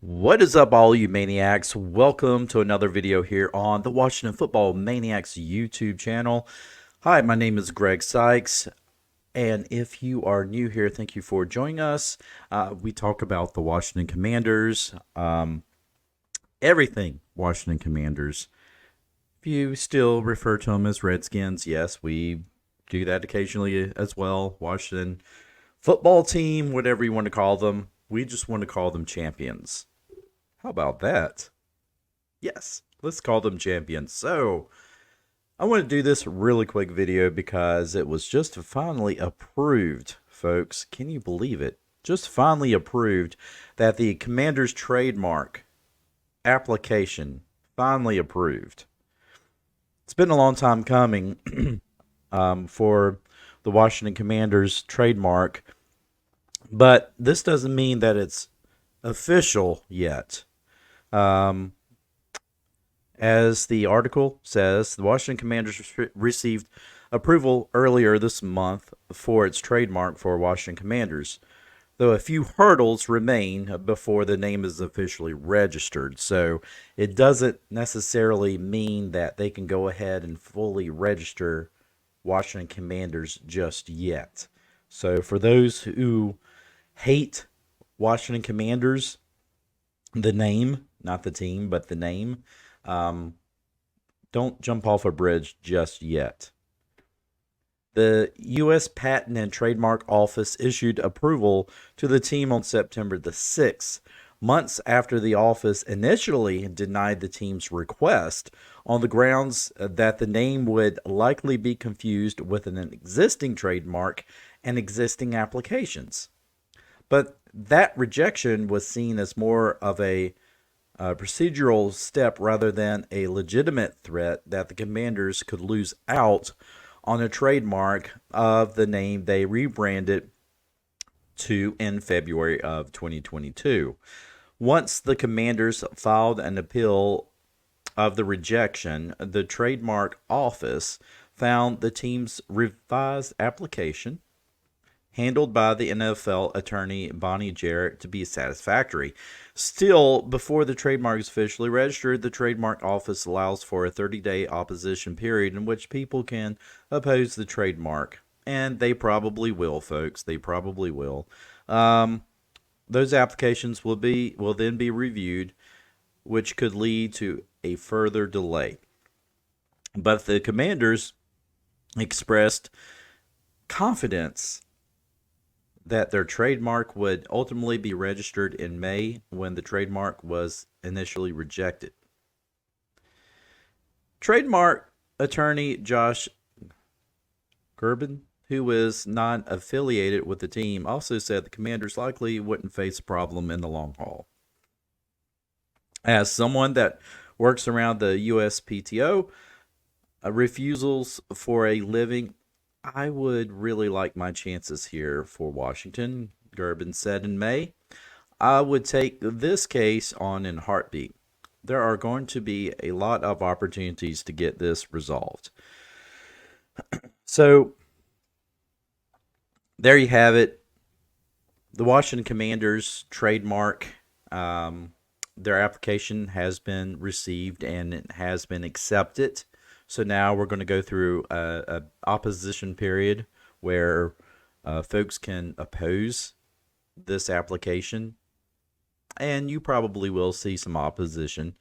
What is up, all you maniacs? Welcome to another video here on the Washington Football Maniacs YouTube channel. Hi, my name is Greg Sykes, and if you are new here, thank you for joining us. We talk about the Washington Commanders, everything Washington Commanders. If you still refer to them as Redskins, yes, we do that occasionally as well. Washington football team, whatever you want to call them, we just want to call them champions. How about that? Yes, let's call them champions. So, I want to do this really quick video because it was just finally approved, folks. Can you believe it? Just finally approved that the Commander's trademark application finally approved. It's been a long time coming for the Washington Commanders trademark, but this doesn't mean that it's official yet. As the article says, the Washington Commanders received approval earlier this month for its trademark for Washington Commanders, though a few hurdles remain before the name is officially registered. So it doesn't necessarily mean that they can go ahead and fully register Washington Commanders just yet. So for those who hate Washington Commanders, the name, not the team, but the name, don't jump off a bridge just yet. The U.S. Patent and Trademark Office issued approval to the team on September the 6th, months after the office initially denied the team's request on the grounds that the name would likely be confused with an existing trademark and existing applications. But that rejection was seen as more of a procedural step rather than a legitimate threat that the Commanders could lose out on a trademark of the name they rebranded to in February of 2022. Once the Commanders filed an appeal of the rejection, the Trademark Office found the team's revised application, handled by the NFL attorney Bonnie Jarrett, to be satisfactory. Still, before the trademark is officially registered, the Trademark Office allows for a 30-day opposition period in which people can oppose the trademark. And they probably will, folks. They probably will. Those applications will then be reviewed, which could lead to a further delay. But the Commanders expressed confidence that their trademark would ultimately be registered in May when the trademark was initially rejected. Trademark attorney Josh Gerbin, who is not affiliated with the team, also said the Commanders likely wouldn't face a problem in the long haul. As someone that works around the USPTO, refusals for a living, I would really like my chances here for Washington, Gerbin said in May. I would take this case on in a heartbeat. There are going to be a lot of opportunities to get this resolved. So, there you have it. The Washington Commanders trademark, their application has been received and it has been accepted. So now we're going to go through a opposition period where folks can oppose this application. And you probably will see some opposition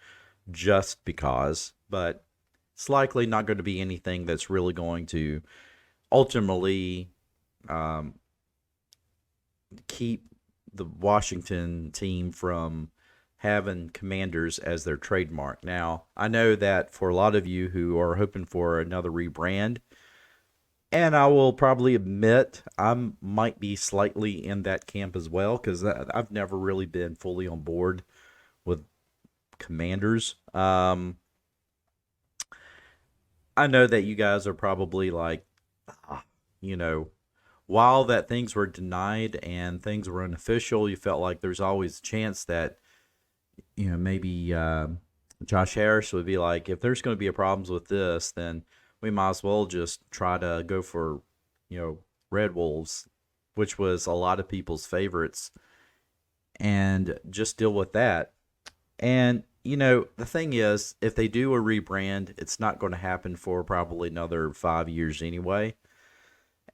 just because, but it's likely not going to be anything that's really going to ultimately keep the Washington team from having Commanders as their trademark. Now, I know that for a lot of you who are hoping for another rebrand, and I will probably admit I might be slightly in that camp as well, because I've never really been fully on board with Commanders. I know that you guys are probably like, you know, while that things were denied and things were unofficial, you felt like there's always a chance that, maybe Josh Harris would be like, if there's going to be a problems with this, then we might as well just try to go for, Red Wolves, which was a lot of people's favorites, and just deal with that. And, the thing is, if they do a rebrand, it's not going to happen for probably another 5 years anyway.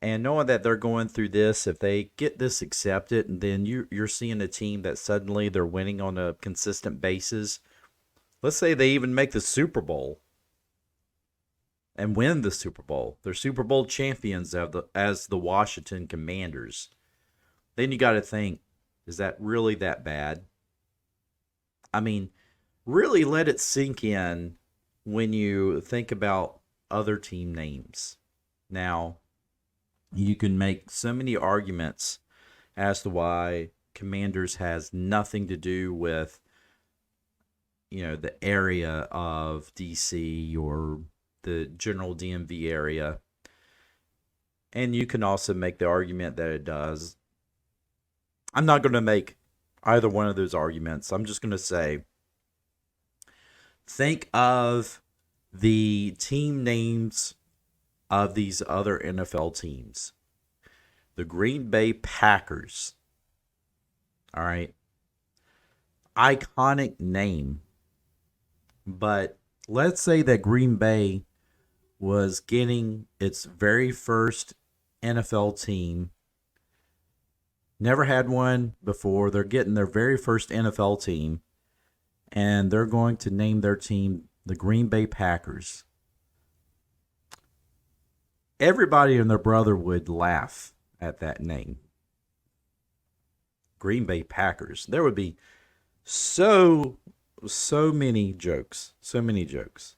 And knowing that they're going through this, if they get this accepted, and then you're seeing a team that suddenly they're winning on a consistent basis. Let's say they even make the Super Bowl and win the Super Bowl. They're Super Bowl champions as the Washington Commanders. Then you got to think, is that really that bad? I mean, really let it sink in when you think about other team names. Now, you can make so many arguments as to why Commanders has nothing to do with, the area of DC or the general DMV area. And you can also make the argument that it does. I'm not going to make either one of those arguments. I'm just going to say, think of the team names of these other NFL teams. The Green Bay Packers. All right. Iconic name. But let's say that Green Bay was getting its very first NFL team. Never had one before. They're getting their very first NFL team. And they're going to name their team the Green Bay Packers. Everybody and their brother would laugh at that name. Green Bay Packers. There would be so many jokes. So many jokes.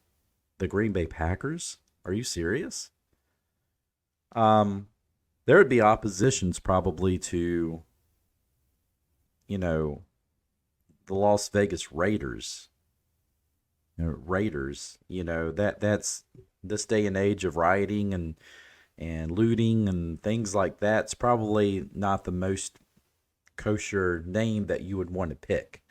The Green Bay Packers? Are you serious? There would be oppositions probably to, the Las Vegas Raiders. That's this day and age of rioting and looting and things like that. It's probably not the most kosher name that you would want to pick.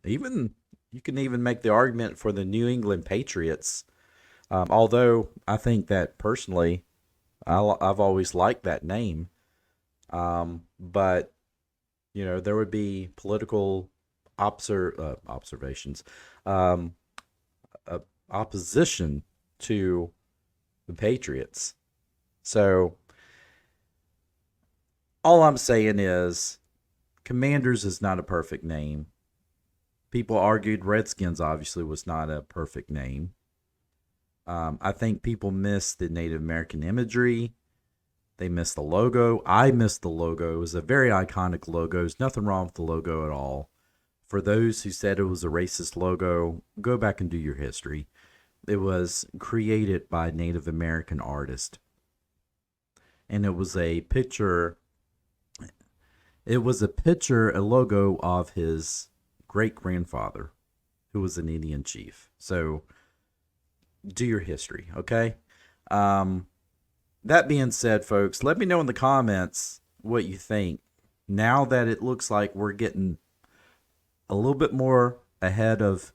Even you can even make the argument for the New England Patriots. Although I think that personally, I've always liked that name. But there would be political observations, opposition to the Patriots. So all I'm saying is, Commanders is not a perfect name. People argued Redskins obviously was not a perfect name. I think people miss the Native American imagery. They miss the logo. I miss the logo. It was a very iconic logo. There's nothing wrong with the logo at all. For those who said it was a racist logo, go back and do your history. It was created by a Native American artist. And it was a picture. A logo of his great-grandfather, who was an Indian chief. So, do your history, okay? That being said, folks, let me know in the comments what you think. Now that it looks like we're getting a little bit more ahead of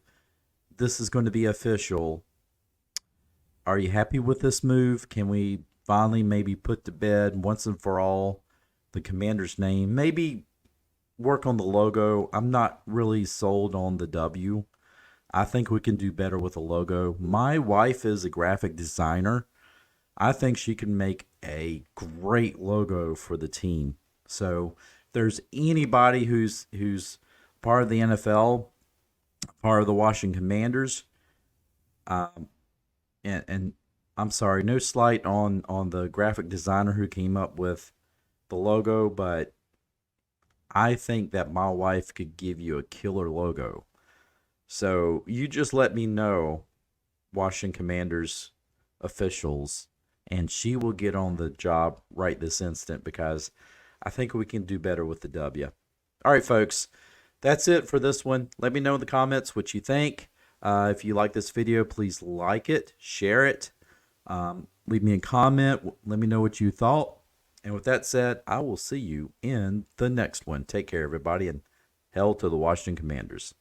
this is going to be official, are you happy with this move? Can we finally maybe put to bed once and for all the Commander's name? Maybe work on the logo. I'm not really sold on the W. I think we can do better with a logo. My wife is a graphic designer. I think she can make a great logo for the team. So if there's anybody who's part of the NFL, part of the Washington Commanders, and I'm sorry, no slight on the graphic designer who came up with the logo, but I think that my wife could give you a killer logo. So you just let me know, Washington Commanders officials, and she will get on the job right this instant, because I think we can do better with the W. All right, folks, that's it for this one. Let me know in the comments what you think. If you like this video, please like it, share it, Leave me a comment. Let me know what you thought. And with that said, I will see you in the next one. Take care, everybody, and hell to the Washington Commanders.